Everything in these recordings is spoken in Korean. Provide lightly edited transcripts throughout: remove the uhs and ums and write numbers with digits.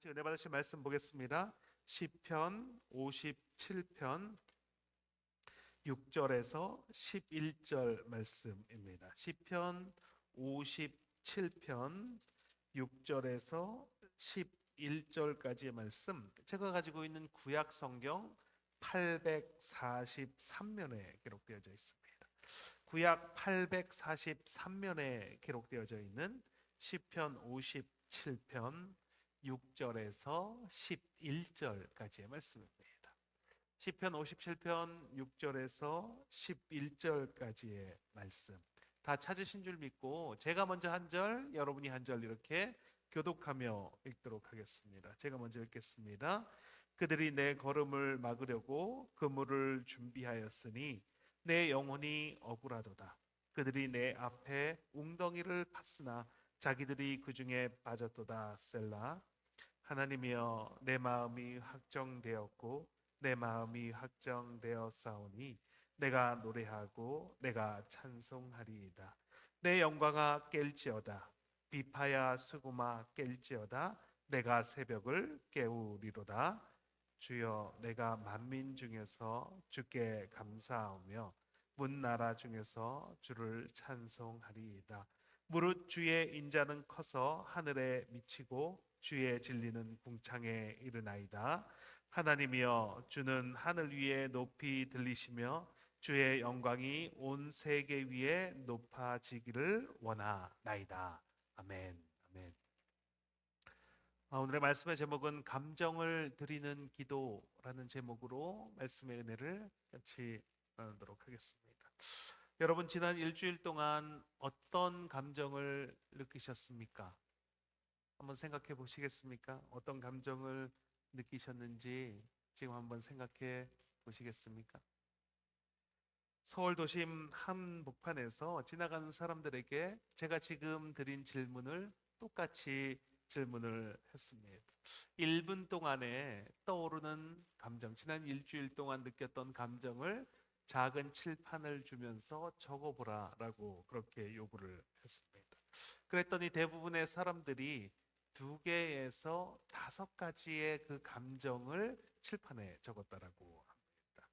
같이 은혜 받으실 말씀 보겠습니다. 시편 57편 6절에서 11절 말씀입니다. 시편 57편 6절에서 11절까지의 말씀, 제가 가지고 있는 구약 성경 843면에 기록되어져 있습니다. 구약 843면에 기록되어져 있는 시편 57편 6절에서 11절까지의 말씀입니다. 시편 57편 6절에서 11절까지의 말씀 다 찾으신 줄 믿고 제가 먼저 한 절, 여러분이 한 절 이렇게 교독하며 읽도록 하겠습니다. 제가 먼저 읽겠습니다. 그들이 내 걸음을 막으려고 그물을 준비하였으니 내 영혼이 억울하도다. 그들이 내 앞에 웅덩이를 팠으나 자기들이 그 중에 빠졌도다. 셀라. 하나님이여, 내 마음이 확정되었고 내 마음이 확정되었사오니 내가 노래하고 내가 찬송하리이다. 내 영광아 깰지어다. 비파야 수고마 깰지어다. 내가 새벽을 깨우리로다. 주여, 내가 만민 중에서 주께 감사하며 문나라 중에서 주를 찬송하리이다. 무릇 주의 인자는 커서 하늘에 미치고 주의 진리는 궁창에 이르나이다. 하나님이여, 주는 하늘 위에 높이 들리시며 주의 영광이 온 세계 위에 높아지기를 원하나이다. 아멘. 아멘. 오늘의 말씀의 제목은 감정을 드리는 기도라는 제목으로 말씀의 은혜를 같이 나누도록 하겠습니다. 여러분, 지난 일주일 동안 어떤 감정을 느끼셨습니까? 한번 생각해 보시겠습니까? 어떤 감정을 느끼셨는지 지금 한번 생각해 보시겠습니까? 서울 도심 한복판에서 지나가는 사람들에게 제가 지금 드린 질문을 똑같이 질문을 했습니다. 1분 동안에 떠오르는 감정, 지난 일주일 동안 느꼈던 감정을 작은 칠판을 주면서 적어보라라고 그렇게 요구를 했습니다. 그랬더니 대부분의 사람들이 2개에서 5가지의 그 감정을 칠판에 적었다라고 합니다.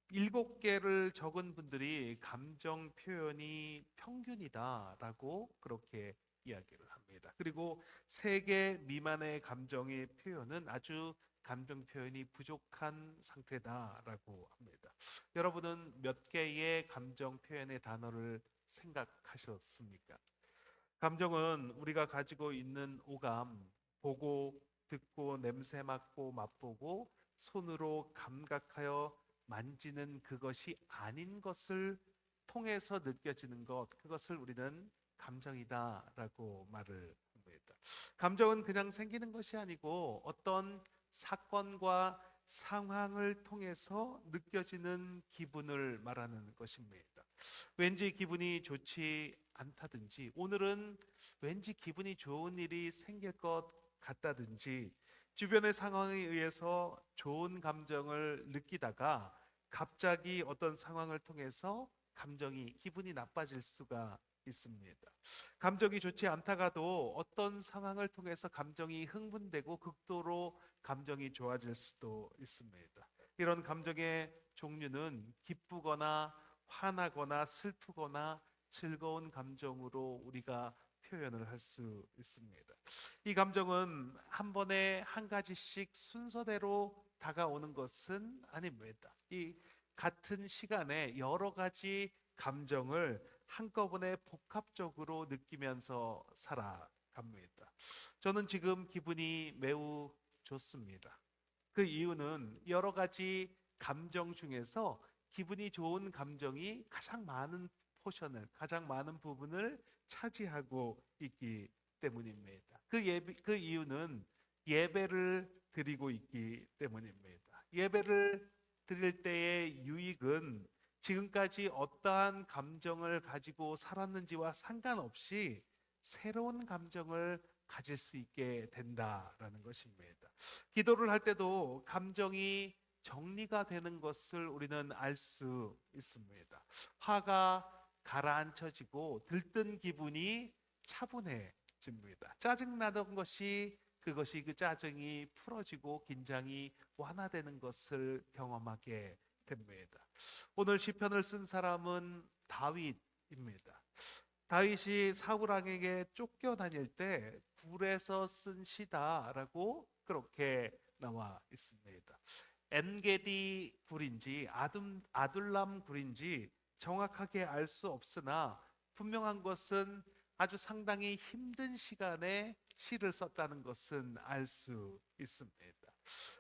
7개를 적은 분들이 감정 표현이 평균이다라고 그렇게 이야기를 합니다. 그리고 3개 미만의 감정의 표현은 아주 감정 표현이 부족한 상태다라고 합니다. 여러분은 몇 개의 감정 표현의 단어를 생각하셨습니까? 감정은 우리가 가지고 있는 오감, 보고, 듣고, 냄새 맡고, 맛보고, 손으로 감각하여 만지는 그것이 아닌 것을 통해서 느껴지는 것, 그것을 우리는 감정이다라고 말을 합니다. 감정은 그냥 생기는 것이 아니고 어떤 사건과 상황을 통해서 느껴지는 기분을 말하는 것입니다. 왠지 기분이 좋지 않다든지, 오늘은 왠지 기분이 좋은 일이 생길 것 같다든지, 주변의 상황에 의해서 좋은 감정을 느끼다가 갑자기 어떤 상황을 통해서 기분이 나빠질 수가 있습니다. 감정이 좋지 않다가도 어떤 상황을 통해서 감정이 흥분되고 극도로 감정이 좋아질 수도 있습니다. 이런 감정의 종류는 기쁘거나 화나거나 슬프거나 즐거운 감정으로 우리가 표현을 할 수 있습니다. 이 감정은 한 번에 한 가지씩 순서대로 다가오는 것은 아닙니다. 이 같은 시간에 여러 가지 감정을 한꺼번에 복합적으로 느끼면서 살아갑니다. 저는 지금 기분이 매우 좋습니다. 그 이유는 여러 가지 감정 중에서 기분이 좋은 감정이 가장 많은 가장 많은 부분을 차지하고 있기 때문입니다. 그 이유는 예배를 드리고 있기 때문입니다. 예배를 드릴 때의 유익은 지금까지 어떠한 감정을 가지고 살았는지와 상관없이 새로운 감정을 가질 수 있게 된다라는 것입니다. 기도를 할 때도 감정이 정리가 되는 것을 우리는 알 수 있습니다. 화가 가라앉혀지고 들뜬 기분이 차분해집니다. 짜증나던 것이 그것이 그 짜증이 풀어지고 긴장이 완화되는 것을 경험하게 됩니다. 오늘 시편을 쓴 사람은 다윗입니다. 다윗이 사울 왕에게 쫓겨다닐 때 굴에서 쓴 시다라고 그렇게 나와 있습니다. 엔게디 굴인지 아둘람 굴인지 정확하게 알 수 없으나 분명한 것은 아주 상당히 힘든 시간에 시를 썼다는 것은 알 수 있습니다.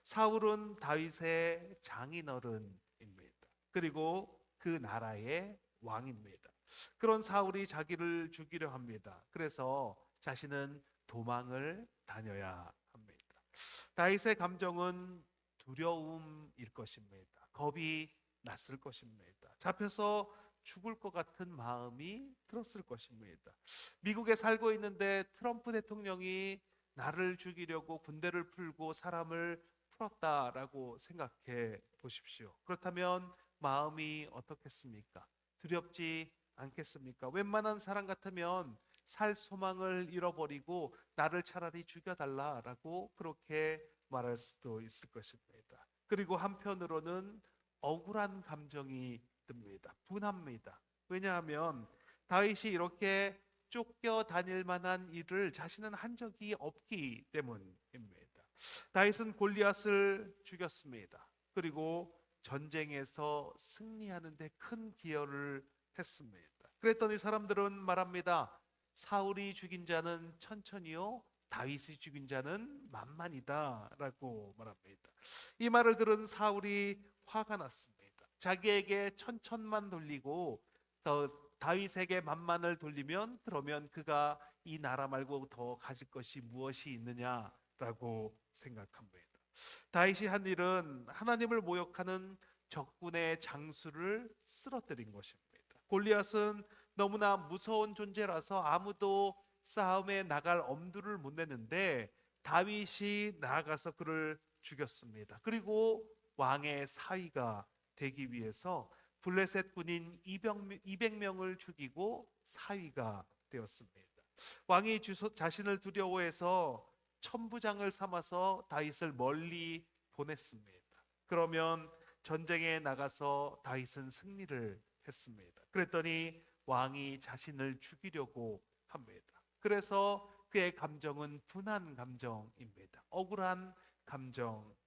사울은 다윗의 장인어른입니다. 그리고 그 나라의 왕입니다. 그런 사울이 자기를 죽이려 합니다. 그래서 자신은 도망을 다녀야 합니다. 다윗의 감정은 두려움일 것입니다. 겁이 났을 것입니다. 잡혀서 죽을 것 같은 마음이 들었을 것입니다. 미국에 살고 있는데 트럼프 대통령이 나를 죽이려고 군대를 풀고 사람을 풀었다라고 생각해 보십시오. 그렇다면 마음이 어떻겠습니까? 두렵지 않겠습니까? 웬만한 사람 같으면 살 소망을 잃어버리고 나를 차라리 죽여달라라고 그렇게 말할 수도 있을 것입니다. 그리고 한편으로는 억울한 감정이 듭니다. 분합니다. 왜냐하면 다윗이 이렇게 쫓겨 다닐 만한 일을 자신은 한 적이 없기 때문입니다. 다윗은 골리앗을 죽였습니다. 그리고 전쟁에서 승리하는 데 큰 기여를 했습니다. 그랬더니 사람들은 말합니다. 사울이 죽인 자는 천천히요, 다윗이 죽인 자는 만만이다 라고 말합니다. 이 말을 들은 사울이 화가 났습니다. 자기에게 천천만 돌리고 더 다윗에게 만만을 돌리면 그러면 그가 이 나라 말고 더 가질 것이 무엇이 있느냐라고 생각합니다. 다윗이 한 일은 하나님을 모욕하는 적군의 장수를 쓰러뜨린 것입니다. 골리앗은 너무나 무서운 존재라서 아무도 싸움에 나갈 엄두를 못 내는데 다윗이 나아가서 그를 죽였습니다. 그리고 왕의 사위가 되기 위해서 블레셋 군인 200명을 죽이고 사위가 되었습니다. 왕이 자신을 두려워해서 천부장을 삼아서 다윗을 멀리 보냈습니다. 그러면 전쟁에 나가서 다윗은 승리를 했습니다. 그랬더니 왕이 자신을 죽이려고 합니다. 그래서 그의 감정은 분한 감정입니다. 억울한 감정입니다.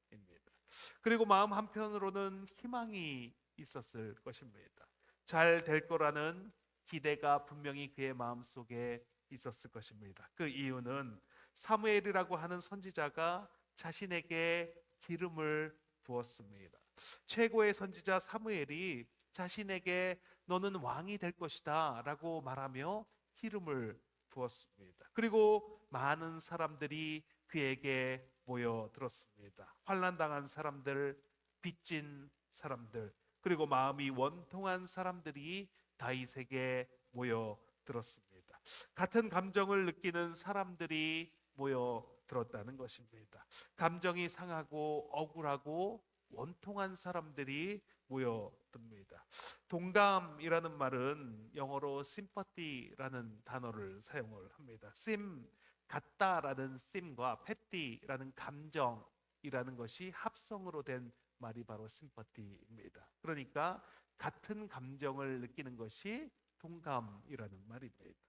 그리고 마음 한편으로는 희망이 있었을 것입니다. 잘 될 거라는 기대가 분명히 그의 마음속에 있었을 것입니다. 그 이유는 사무엘이라고 하는 선지자가 자신에게 기름을 부었습니다. 최고의 선지자 사무엘이 자신에게 너는 왕이 될 것이다 라고 말하며 기름을 부었습니다. 그리고 많은 사람들이 그에게 모여들었습니다. 환난당한 사람들, 빚진 사람들, 그리고 마음이 원통한 사람들이 다윗에게 모여들었습니다. 같은 감정을 느끼는 사람들이 모여들었다는 것입니다. 감정이 상하고 억울하고 원통한 사람들이 모여듭니다. 동감이라는 말은 영어로 sympathy라는 단어를 사용을 합니다. 같다라는 sim과 patty라는 감정이라는 것이 합성으로 된 말이 바로 sympathy입니다. 그러니까 같은 감정을 느끼는 것이 동감이라는 말입니다.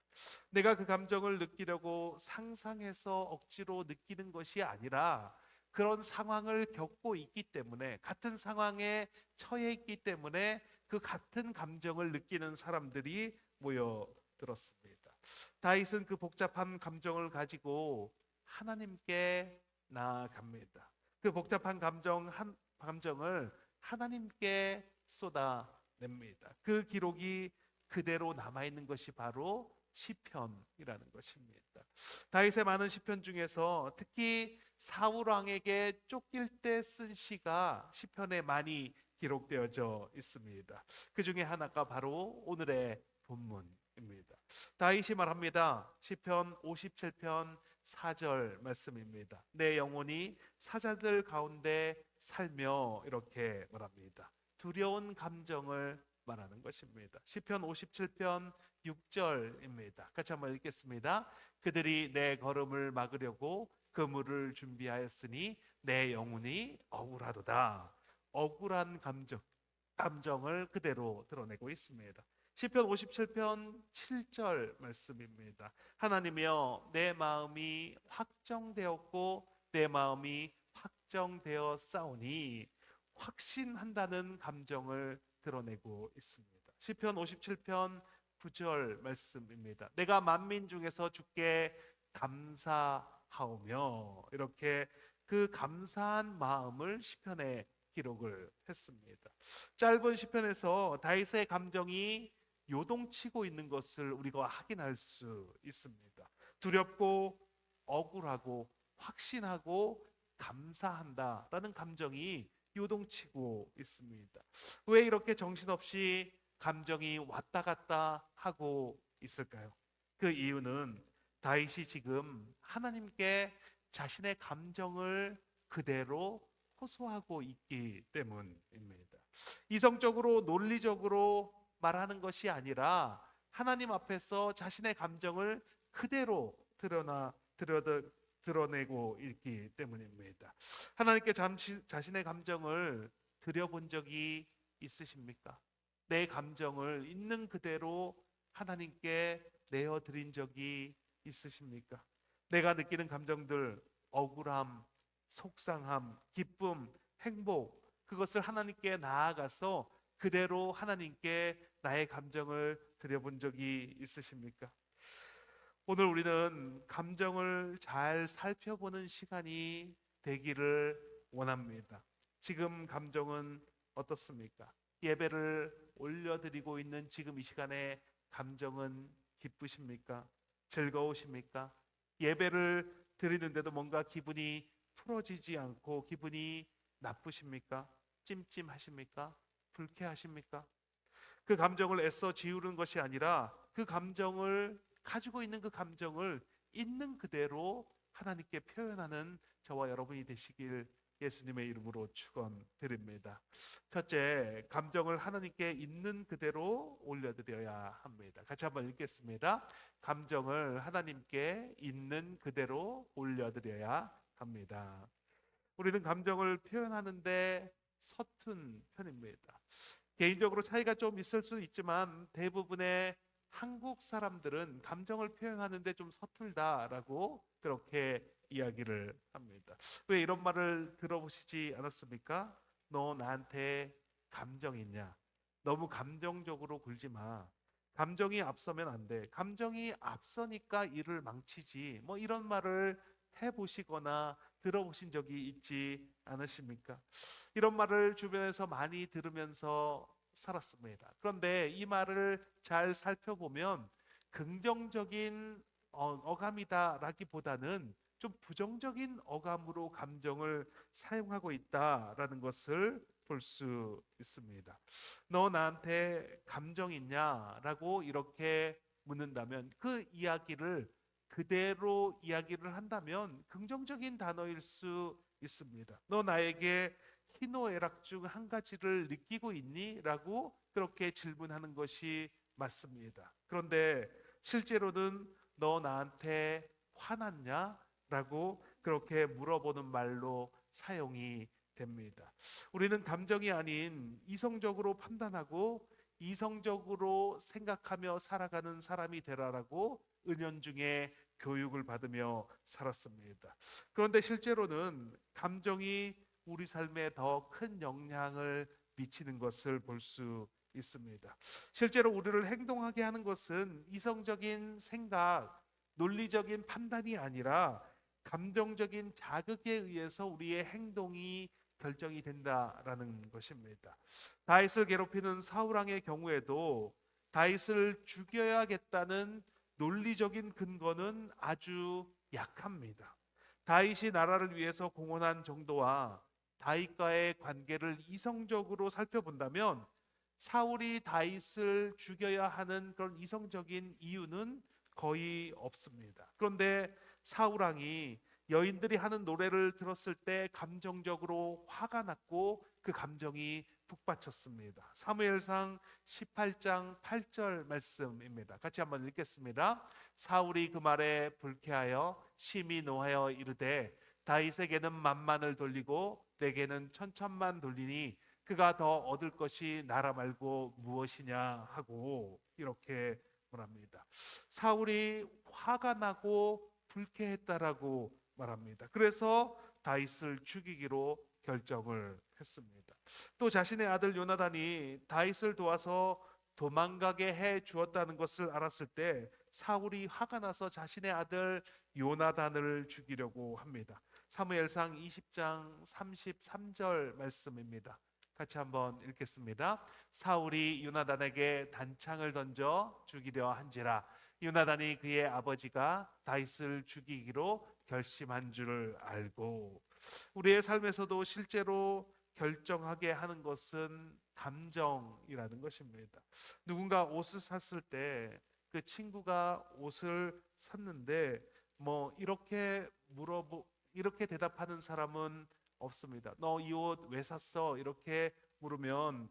내가 그 감정을 느끼려고 상상해서 억지로 느끼는 것이 아니라 그런 상황을 겪고 있기 때문에, 같은 상황에 처해 있기 때문에 그 같은 감정을 느끼는 사람들이 모여들었습니다. 다윗은 그 복잡한 감정을 가지고 하나님께 나아갑니다. 그 복잡한 감정을 하나님께 쏟아냅니다. 그 기록이 그대로 남아있는 것이 바로 시편이라는 것입니다. 다윗의 많은 시편 중에서 특히 사울 왕에게 쫓길 때 쓴 시가 시편에 많이 기록되어져 있습니다. 그 중에 하나가 바로 오늘의 본문입니다. 다윗이 말합니다. 시편 57편 4절 말씀입니다. 내 영혼이 사자들 가운데 살며, 이렇게 말합니다. 두려운 감정을 말하는 것입니다. 시편 57편 6절입니다. 같이 한번 읽겠습니다. 그들이 내 걸음을 막으려고 그물을 준비하였으니 내 영혼이 억울하도다. 억울한 감정을 그대로 드러내고 있습니다. 시편 57편 7절 말씀입니다. 하나님이여 내 마음이 확정되었고 내 마음이 확정되어 싸우니, 확신한다는 감정을 드러내고 있습니다. 시편 57편 9절 말씀입니다. 내가 만민 중에서 주께 감사하오며, 이렇게 그 감사한 마음을 시편에 기록을 했습니다. 짧은 시편에서 다윗의 감정이 요동치고 있는 것을 우리가 확인할 수 있습니다. 두렵고 억울하고 확신하고 감사한다라는 감정이 요동치고 있습니다. 왜 이렇게 정신없이 감정이 왔다 갔다 하고 있을까요? 그 이유는 다윗이 지금 하나님께 자신의 감정을 그대로 호소하고 있기 때문입니다. 이성적으로 논리적으로 말하는 것이 아니라 하나님 앞에서 자신의 감정을 그대로 드러내고 있기 때문입니다. 하나님께 자신의 감정을 드려본 적이 있으십니까? 내 감정을 있는 그대로 하나님께 내어드린 적이 있으십니까? 내가 느끼는 감정들, 억울함, 속상함, 기쁨, 행복, 그것을 하나님께 나아가서 그대로 하나님께 나의 감정을 드려본 적이 있으십니까? 오늘 우리는 감정을 잘 살펴보는 시간이 되기를 원합니다. 지금 감정은 어떻습니까? 예배를 올려드리고 있는 지금 이 시간에 감정은 기쁘십니까? 즐거우십니까? 예배를 드리는데도 뭔가 기분이 풀어지지 않고 기분이 나쁘십니까? 찜찜하십니까? 불쾌하십니까? 그 감정을 애써 지우는 것이 아니라 그 감정을 가지고 있는 그 감정을 있는 그대로 하나님께 표현하는 저와 여러분이 되시길 예수님의 이름으로 축원드립니다. 첫째, 감정을 하나님께 있는 그대로 올려드려야 합니다. 같이 한번 읽겠습니다. 감정을 하나님께 있는 그대로 올려드려야 합니다. 우리는 감정을 표현하는데 서툰 편입니다. 개인적으로 차이가 좀 있을 수 있지만 대부분의 한국 사람들은 감정을 표현하는데 좀 서툴다라고 그렇게 이야기를 합니다. 왜 이런 말을 들어보시지 않았습니까? 너 나한테 감정 있냐? 너무 감정적으로 굴지 마. 감정이 앞서면 안 돼. 감정이 앞서니까 일을 망치지. 뭐 이런 말을 해보시거나 들어보신 적이 있지 않으십니까? 이런 말을 주변에서 많이 들으면서 살았습니다. 그런데 이 말을 잘 살펴보면 긍정적인 어감이다라기보다는 좀 부정적인 어감으로 감정을 사용하고 있다라는 것을 볼 수 있습니다. 너 나한테 감정 있냐라고 이렇게 묻는다면 그 이야기를 그대로 이야기를 한다면 긍정적인 단어일 수 있습니다. 너 나에게 희노애락 중 한 가지를 느끼고 있니? 라고 그렇게 질문하는 것이 맞습니다. 그런데 실제로는 너 나한테 화났냐? 라고 그렇게 물어보는 말로 사용이 됩니다. 우리는 감정이 아닌 이성적으로 판단하고 이성적으로 생각하며 살아가는 사람이 되라라고 은연중에 교육을 받으며 살았습니다. 그런데 실제로는 감정이 우리 삶에 더 큰 영향을 미치는 것을 볼 수 있습니다. 실제로 우리를 행동하게 하는 것은 이성적인 생각, 논리적인 판단이 아니라 감정적인 자극에 의해서 우리의 행동이 결정이 된다라는 것입니다. 다윗을 괴롭히는 사울 왕의 경우에도 다윗을 죽여야겠다는 논리적인 근거는 아주 약합니다. 다윗이 나라를 위해서 공헌한 정도와 다윗과의 관계를 이성적으로 살펴본다면 사울이 다윗을 죽여야 하는 그런 이성적인 이유는 거의 없습니다. 그런데 사울 왕이 여인들이 하는 노래를 들었을 때 감정적으로 화가 났고 그 감정이 북받쳤습니다. 사무엘상 18장 8절 말씀입니다. 같이 한번 읽겠습니다. 사울이 그 말에 불쾌하여 심히 노하여 이르되 다윗에게는 만만을 돌리고 내게는 천천만 돌리니 그가 더 얻을 것이 나라 말고 무엇이냐 하고 이렇게 말합니다. 사울이 화가 나고 불쾌했다라고 말합니다. 그래서 다윗을 죽이기로 결정을 했습니다. 또 자신의 아들 요나단이 다윗을 도와서 도망가게 해 주었다는 것을 알았을 때 사울이 화가 나서 자신의 아들 요나단을 죽이려고 합니다. 사무엘상 20장 33절 말씀입니다. 같이 한번 읽겠습니다. 사울이 요나단에게 단창을 던져 죽이려 한지라 요나단이 그의 아버지가 다윗을 죽이기로 결심한 줄을 알고. 우리의 삶에서도 실제로 결정하게 하는 것은 감정이라는 것입니다. 누군가 옷을 샀을 때 그 친구가 옷을 샀는데 이렇게 대답하는 사람은 없습니다. 너 이 옷 왜 샀어? 이렇게 물으면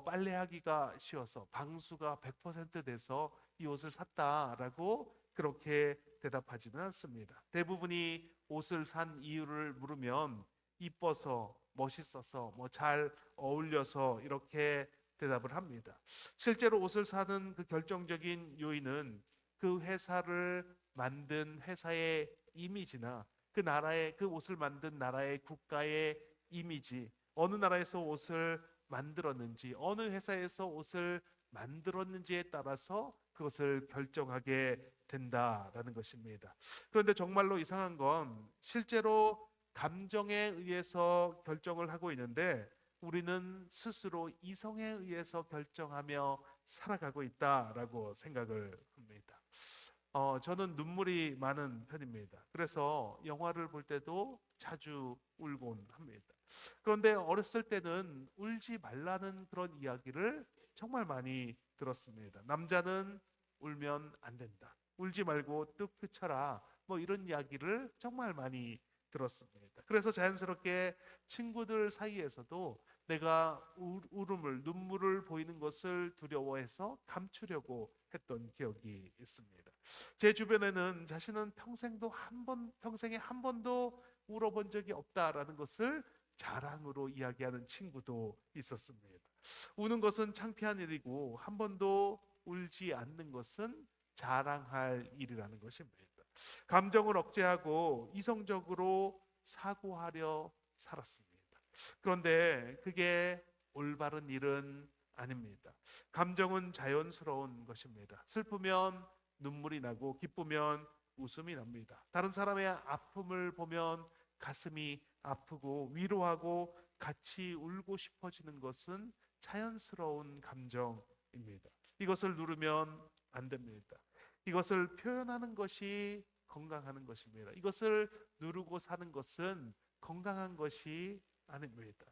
빨래하기가 쉬워서 방수가 100% 돼서 이 옷을 샀다라고 그렇게 대답하지는 않습니다. 대부분이 옷을 산 이유를 물으면 이뻐서, 멋있어서, 잘 어울려서 이렇게 대답을 합니다. 실제로 옷을 사는 그 결정적인 요인은 그 회사를 만든 회사의 이미지나 그 옷을 만든 나라의 국가의 이미지, 어느 나라에서 옷을 만들었는지, 어느 회사에서 옷을 만들었는지에 따라서 그것을 결정하게 된다라는 것입니다. 그런데 정말로 이상한 건 실제로 감정에 의해서 결정을 하고 있는데 우리는 스스로 이성에 의해서 결정하며 살아가고 있다라고 생각을 합니다. 저는 눈물이 많은 편입니다. 그래서 영화를 볼 때도 자주 울곤 합니다. 그런데 어렸을 때는 울지 말라는 그런 이야기를 정말 많이 들었습니다. 남자는 울면 안 된다. 울지 말고 뚝 그쳐라. 이런 이야기를 정말 많이 들었습니다. 그래서 자연스럽게 친구들 사이에서도 내가 눈물을 보이는 것을 두려워해서 감추려고 했던 기억이 있습니다. 제 주변에는 자신은 평생에 한 번도 울어본 적이 없다라는 것을 자랑으로 이야기하는 친구도 있었습니다. 우는 것은 창피한 일이고 한 번도 울지 않는 것은 자랑할 일이라는 것입니다. 감정을 억제하고 이성적으로 사고하려 살았습니다. 그런데 그게 올바른 일은 아닙니다. 감정은 자연스러운 것입니다. 슬프면 눈물이 나고 기쁘면 웃음이 납니다. 다른 사람의 아픔을 보면 가슴이 아프고 위로하고 같이 울고 싶어지는 것은 자연스러운 감정입니다. 이것을 누르면 안 됩니다. 이것을 표현하는 것이 건강한 것입니다. 이것을 누르고 사는 것은 건강한 것이 아닙니다.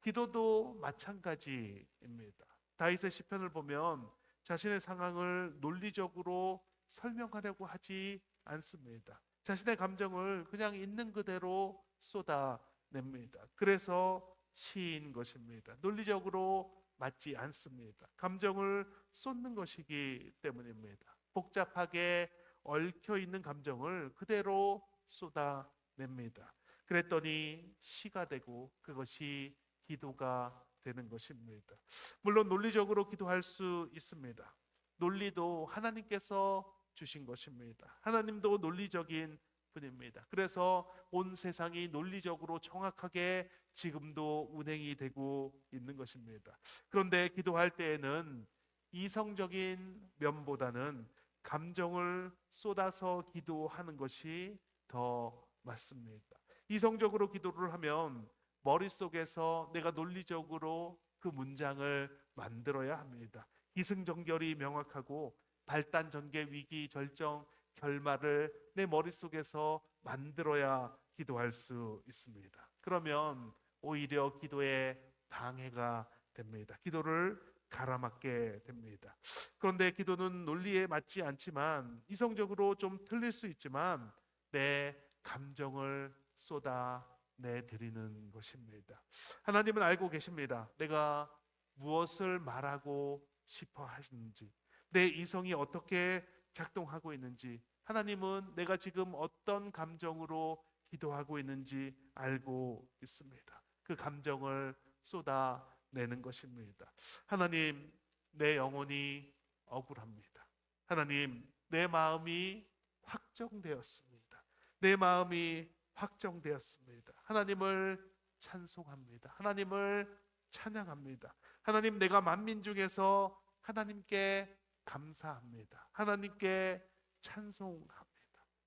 기도도 마찬가지입니다. 다윗의 시편을 보면 자신의 상황을 논리적으로 설명하려고 하지 않습니다. 자신의 감정을 그냥 있는 그대로 쏟아냅니다. 그래서 시인 것입니다. 논리적으로 맞지 않습니다. 감정을 쏟는 것이기 때문입니다. 복잡하게 얽혀 있는 감정을 그대로 쏟아냅니다. 그랬더니 시가 되고 그것이 기도가 되는 것입니다. 물론 논리적으로 기도할 수 있습니다. 논리도 하나님께서 주신 것입니다. 하나님도 논리적인 분입니다. 그래서 온 세상이 논리적으로 정확하게 지금도 운행이 되고 있는 것입니다. 그런데 기도할 때에는 이성적인 면보다는 감정을 쏟아서 기도하는 것이 더 맞습니다. 이성적으로 기도를 하면 머릿속에서 내가 논리적으로 그 문장을 만들어야 합니다. 기승전결이 명확하고 발단, 전개, 위기, 절정, 결말을 내 머릿속에서 만들어야 기도할 수 있습니다. 그러면 오히려 기도에 방해가 됩니다. 기도를 가라앉게 됩니다. 그런데 기도는 논리에 맞지 않지만 이성적으로 좀 틀릴 수 있지만 내 감정을 쏟아내 드리는 것입니다. 하나님은 알고 계십니다. 내가 무엇을 말하고 싶어 하시는지, 내 이성이 어떻게 작동하고 있는지, 하나님은 내가 지금 어떤 감정으로 기도하고 있는지 알고 있습니다. 그 감정을 쏟아내는 것입니다. 하나님, 내 영혼이 억울합니다. 하나님, 내 마음이 확정되었습니다. 내 마음이 확정되었습니다. 하나님을 찬송합니다. 하나님을 찬양합니다. 하나님, 내가 만민 중에서 하나님께 감사합니다. 하나님께 찬송합니다.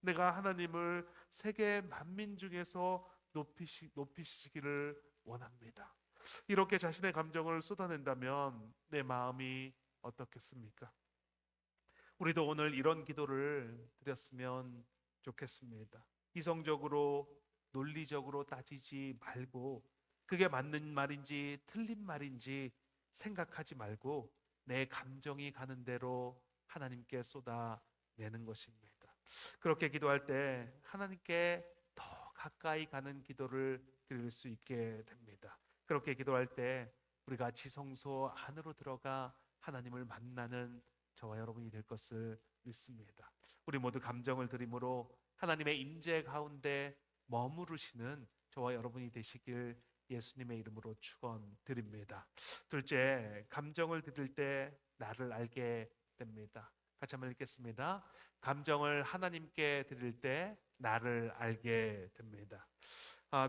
내가 하나님을 세계 만민 중에서 높이시기를 원합니다. 이렇게 자신의 감정을 쏟아낸다면 내 마음이 어떻겠습니까? 우리도 오늘 이런 기도를 드렸으면 좋겠습니다. 이성적으로 논리적으로 따지지 말고 그게 맞는 말인지 틀린 말인지 생각하지 말고 내 감정이 가는 대로 하나님께 쏟아내는 것입니다. 그렇게 기도할 때 하나님께 더 가까이 가는 기도를 드릴 수 있게 됩니다. 그렇게 기도할 때 우리가 지성소 안으로 들어가 하나님을 만나는 저와 여러분이 될 것을 믿습니다. 우리 모두 감정을 드림으로 하나님의 임재 가운데 머무르시는 저와 여러분이 되시길 예수님의 이름으로 축원드립니다. 둘째, 감정을 드릴 때 나를 알게 됩니다. 같이 한번 읽겠습니다. 감정을 하나님께 드릴 때 나를 알게 됩니다.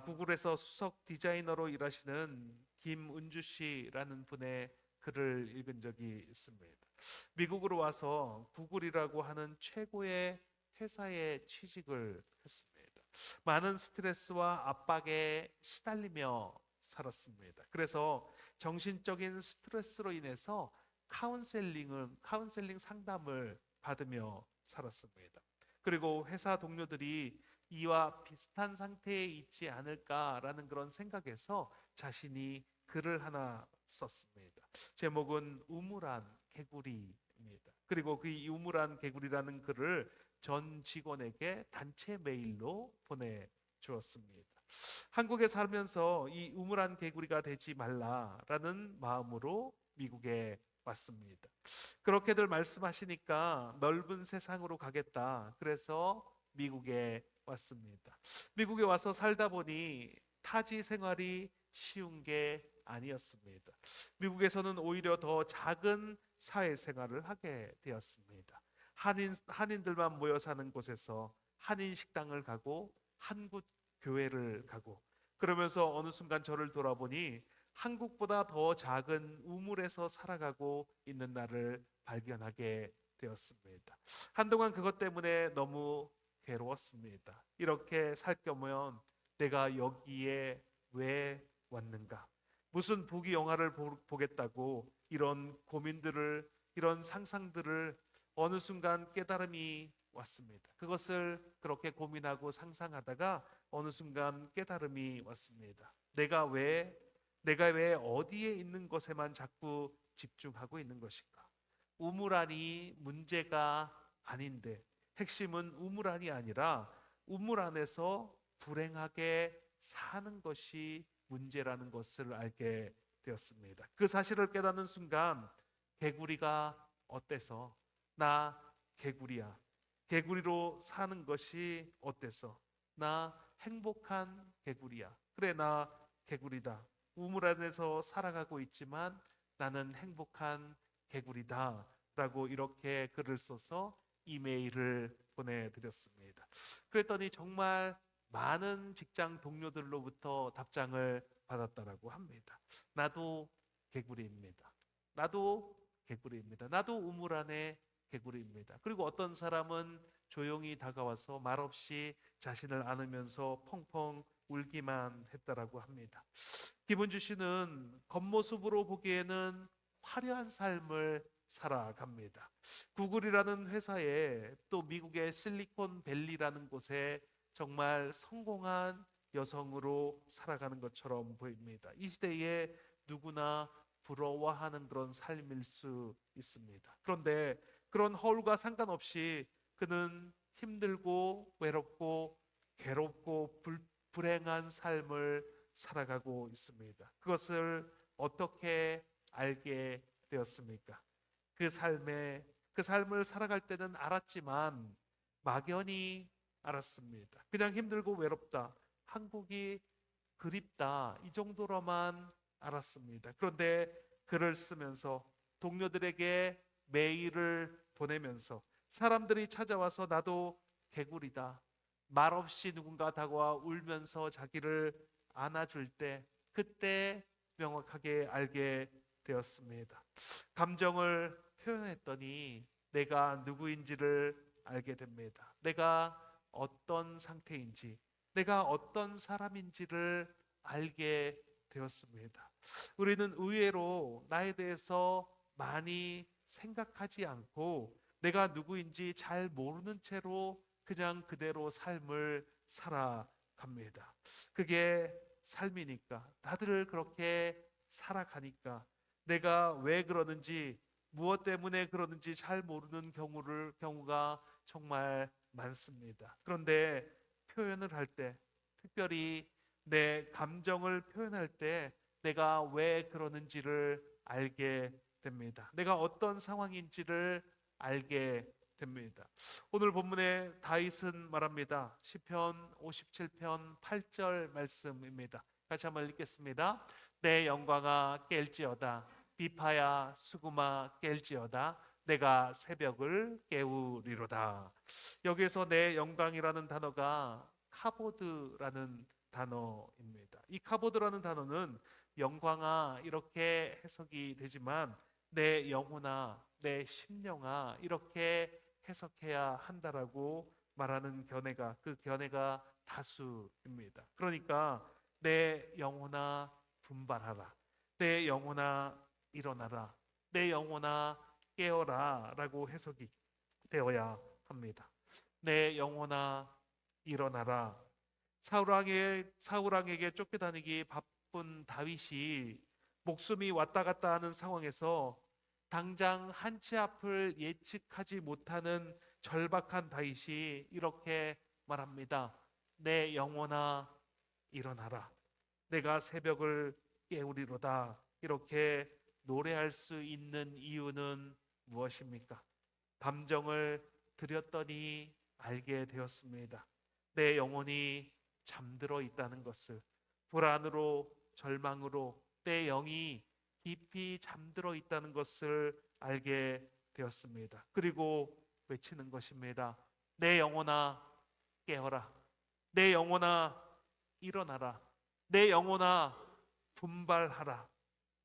구글에서 수석 디자이너로 일하시는 김은주 씨라는 분의 글을 읽은 적이 있습니다. 미국으로 와서 구글이라고 하는 최고의 회사에 취직을 했습니다. 많은 스트레스와 압박에 시달리며 살았습니다. 그래서 정신적인 스트레스로 인해서 카운셀링 상담을 받으며 살았습니다. 그리고 회사 동료들이 이와 비슷한 상태에 있지 않을까라는 그런 생각에서 자신이 글을 하나 썼습니다. 제목은 우물안 개구리입니다. 그리고 그 우물안 개구리라는 글을 전 직원에게 단체 메일로 보내주었습니다. 한국에 살면서 이 우물안 개구리가 되지 말라라는 마음으로 미국에 왔습니다. 그렇게들 말씀하시니까 넓은 세상으로 가겠다. 그래서 미국에 왔습니다. 미국에 와서 살다 보니 타지 생활이 쉬운 게 아니었습니다. 미국에서는 오히려 더 작은 사회생활을 하게 되었습니다. 한인들만 모여 사는 곳에서 한인 식당을 가고 한국 교회를 가고, 그러면서 어느 순간 저를 돌아보니 한국보다 더 작은 우물에서 살아가고 있는 나를 발견하게 되었습니다. 한동안 그것 때문에 너무 괴로웠습니다. 이렇게 살 거면 내가 여기에 왜 왔는가? 무슨 부귀 영화를 보겠다고 이런 고민들을, 이런 상상들을 어느 순간 깨달음이 왔습니다. 그것을 그렇게 고민하고 상상하다가 어느 순간 깨달음이 왔습니다. 내가 왜 어디에 있는 것에만 자꾸 집중하고 있는 것인가? 우물 안이 문제가 아닌데, 핵심은 우물 안이 아니라 우물 안에서 불행하게 사는 것이 문제라는 것을 알게 되었습니다. 그 사실을 깨닫는 순간 개구리가 어때서? 나 개구리야. 개구리로 사는 것이 어때서? 나 행복한 개구리야. 그래, 나 개구리다. 우물 안에서 살아가고 있지만 나는 행복한 개구리다 라고 이렇게 글을 써서 이메일을 보내드렸습니다. 그랬더니 정말 많은 직장 동료들로부터 답장을 받았다라고 합니다. 나도 개구리입니다. 나도 개구리입니다. 나도 우물 안에 개구리입니다. 그리고 어떤 사람은 조용히 다가와서 말없이 자신을 안으면서 펑펑 울기만 했다라고 합니다. 김은주 씨는 겉모습으로 보기에는 화려한 삶을 살아갑니다. 구글이라는 회사에, 또 미국의 실리콘밸리라는 곳에 정말 성공한 여성으로 살아가는 것처럼 보입니다. 이 시대에 누구나 부러워하는 그런 삶일 수 있습니다. 그런데 그런 허울과 상관없이 그는 힘들고 외롭고 괴롭고 불행한 삶을 살아가고 있습니다. 그것을 어떻게 알게 되었습니까? 그 삶을 살아갈 때는 알았지만 막연히 알았습니다. 그냥 힘들고 외롭다, 한국이 그립다, 이 정도로만 알았습니다. 그런데 글을 쓰면서 동료들에게 메일을 보내면서 사람들이 찾아와서 나도 개구리다, 말없이 누군가 다가와 울면서 자기를 안아줄 때, 그때 명확하게 알게 되었습니다. 감정을 표현했더니 내가 누구인지를 알게 됩니다. 내가 어떤 상태인지, 내가 어떤 사람인지를 알게 되었습니다. 우리는 의외로 나에 대해서 많이 생각하지 않고 내가 누구인지 잘 모르는 채로 그냥 그대로 삶을 살아갑니다. 그게 삶이니까, 다들 그렇게 살아가니까 내가 왜 그러는지, 무엇 때문에 그러는지 잘 모르는 경우가 정말 많습니다. 그런데 표현을 할 때, 특별히 내 감정을 표현할 때 내가 왜 그러는지를 알게 됩니다. 내가 어떤 상황인지를 알게 됩니다. 오늘 본문에 다윗은 말합니다. 시편 57편 8절 말씀입니다. 같이 한번 읽겠습니다. 내 영광아 깰지어다, 비파야 수구마 깰지어다, 내가 새벽을 깨우리로다. 여기에서 내 영광이라는 단어가 카보드라는 단어입니다. 이 카보드라는 단어는 영광아 이렇게 해석이 되지만 내 영혼아, 내 심령아 이렇게 해석해야 한다라고 말하는 그 견해가 다수입니다. 그러니까 내 영혼아 분발하라, 내 영혼아 일어나라, 내 영혼아 깨어라 라고 해석이 되어야 합니다. 내 영혼아 일어나라. 사울왕에게 쫓겨다니기 바쁜 다윗이 목숨이 왔다 갔다 하는 상황에서 당장 한치 앞을 예측하지 못하는 절박한 다윗이 이렇게 말합니다. 내 영혼아 일어나라, 내가 새벽을 깨우리로다. 이렇게 노래할 수 있는 이유는 무엇입니까? 감정을 들였더니 알게 되었습니다. 내 영혼이 잠들어 있다는 것을, 불안으로 절망으로 내 영이 깊이 잠들어 있다는 것을 알게 되었습니다. 그리고 외치는 것입니다. 내 영혼아 깨어라, 내 영혼아 일어나라, 내 영혼아 분발하라.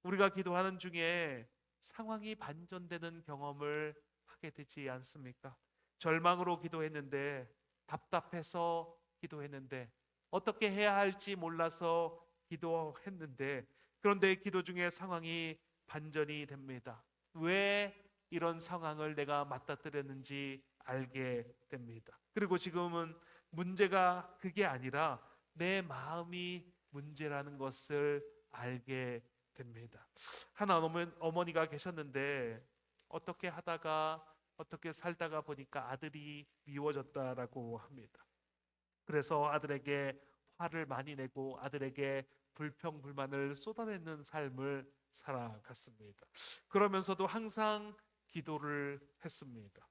우리가 기도하는 중에 상황이 반전되는 경험을 하게 되지 않습니까? 절망으로 기도했는데, 답답해서 기도했는데, 어떻게 해야 할지 몰라서 기도했는데, 그런데 기도 중에 상황이 반전이 됩니다. 왜 이런 상황을 내가 맞닥뜨렸는지 알게 됩니다. 그리고 지금은 문제가 그게 아니라 내 마음이 문제라는 것을 알게 됩니다. 한 어머니가 계셨는데 어떻게 살다가 보니까 아들이 미워졌다라고 합니다. 그래서 아들에게 화를 많이 내고 아들에게 불평불만을 쏟아내는 삶을 살아갔습니다. 그러면서도 항상 기도를 했습니다.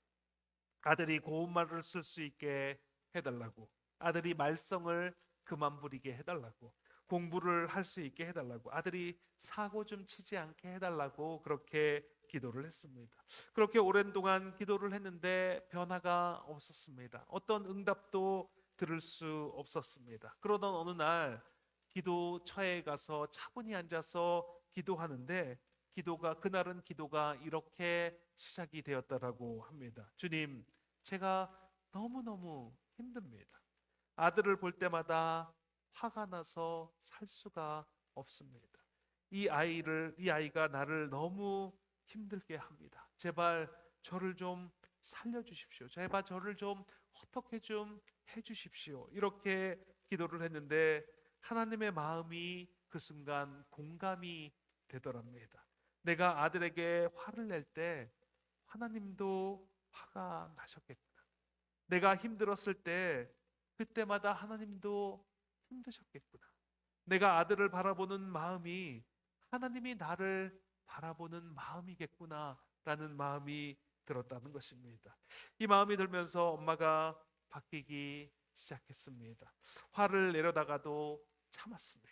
아들이 고운 말을 쓸 수 있게 해달라고, 아들이 말썽을 그만 부리게 해달라고, 공부를 할 수 있게 해달라고, 아들이 사고 좀 치지 않게 해달라고 그렇게 기도를 했습니다. 그렇게 오랜 동안 기도를 했는데 변화가 없었습니다. 어떤 응답도 들을 수 없었습니다. 그러던 어느 날 기도처에 가서 차분히 앉아서 기도하는데 그날은 기도가 이렇게 시작이 되었다라고 합니다. 주님, 제가 너무너무 힘듭니다. 아들을 볼 때마다 화가 나서 살 수가 없습니다. 이 아이가 나를 너무 힘들게 합니다. 제발 저를 좀 살려주십시오. 제발 저를 좀 어떻게 좀 해주십시오. 이렇게 기도를 했는데 하나님의 마음이 그 순간 공감이 되더랍니다. 내가 아들에게 화를 낼 때 하나님도 화가 나셨겠구나. 내가 힘들었을 때 그때마다 하나님도 힘드셨겠구나. 내가 아들을 바라보는 마음이 하나님이 나를 바라보는 마음이겠구나라는 마음이 들었다는 것입니다. 이 마음이 들면서 엄마가 바뀌기 시작했습니다. 화를 내려다가도 참았습니다.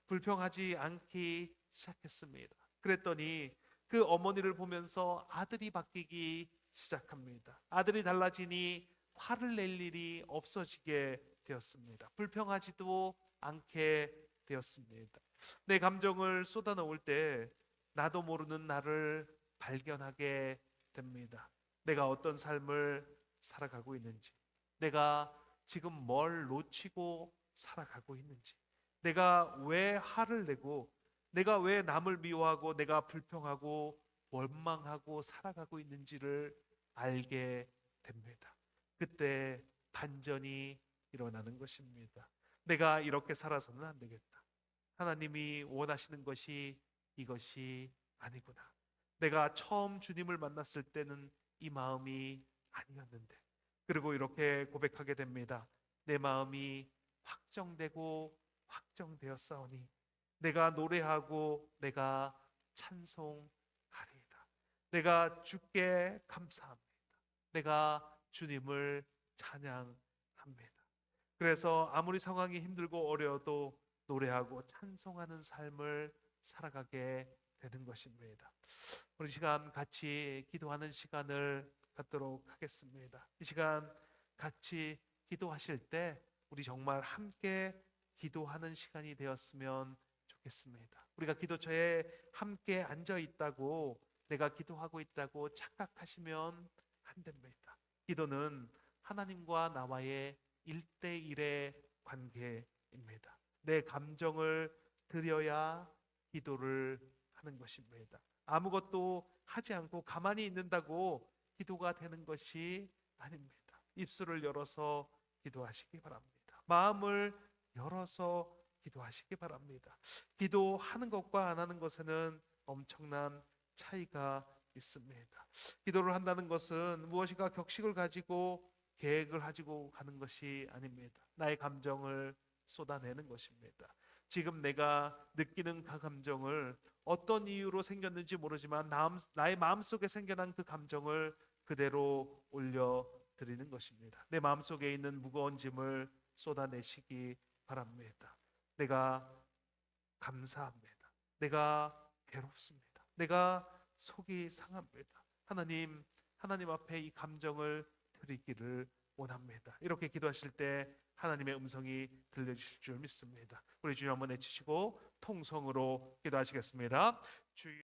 불평하지 않기 시작했습니다. 그랬더니 그 어머니를 보면서 아들이 바뀌기 시작합니다. 아들이 달라지니 화를 낼 일이 없어지게 되었습니다. 불평하지도 않게 되었습니다. 내 감정을 쏟아놓을 때 나도 모르는 나를 발견하게 됩니다. 내가 어떤 삶을 살아가고 있는지, 내가 지금 뭘 놓치고 살아가고 있는지, 내가 왜 화를 내고, 내가 왜 남을 미워하고, 내가 불평하고, 원망하고 살아가고 있는지를 알게 됩니다. 그때 반전이 일어나는 것입니다. 내가 이렇게 살아서는 안 되겠다. 하나님이 원하시는 것이 이것이 아니구나. 내가 처음 주님을 만났을 때는 이 마음이 아니었는데. 그리고 이렇게 고백하게 됩니다. 내 마음이 확정되고 확정되었사오니 내가 노래하고 내가 찬송하리이다. 내가 주께 감사합니다. 내가 주님을 찬양합니다. 그래서 아무리 상황이 힘들고 어려워도 노래하고 찬송하는 삶을 살아가게 되는 것입니다. 우리 시간 같이 기도하는 시간을 갖도록 하겠습니다. 이 시간 같이 기도하실 때 우리 정말 함께 기도하는 시간이 되었으면 좋겠습니다. 우리가 기도처에 함께 앉아 있다고, 내가 기도하고 있다고 착각하시면 안 됩니다. 기도는 하나님과 나와의 1대1의 관계입니다. 내 감정을 드려야 기도를 하는 것입니다. 아무것도 하지 않고 가만히 있는다고 기도가 되는 것이 아닙니다. 입술을 열어서 기도하시기 바랍니다. 마음을 열어서 기도하시기 바랍니다. 기도하는 것과 안 하는 것에는 엄청난 차이가 있습니다. 기도를 한다는 것은 무엇인가 격식을 가지고 계획을 가지고 가는 것이 아닙니다. 나의 감정을 쏟아내는 것입니다. 지금 내가 느끼는 그 감정을 어떤 이유로 생겼는지 모르지만 나의 마음속에 생겨난 그 감정을 그대로 올려드리는 것입니다. 내 마음속에 있는 무거운 짐을 쏟아내시기 바랍니다. 내가 감사합니다. 내가 괴롭습니다. 내가 속이 상합니다. 하나님 앞에 이 감정을 드리기를 원합니다. 이렇게 기도하실 때 하나님의 음성이 들려주실 줄 믿습니다. 우리 주님 한번 외치시고 통성으로 기도하시겠습니다. 주여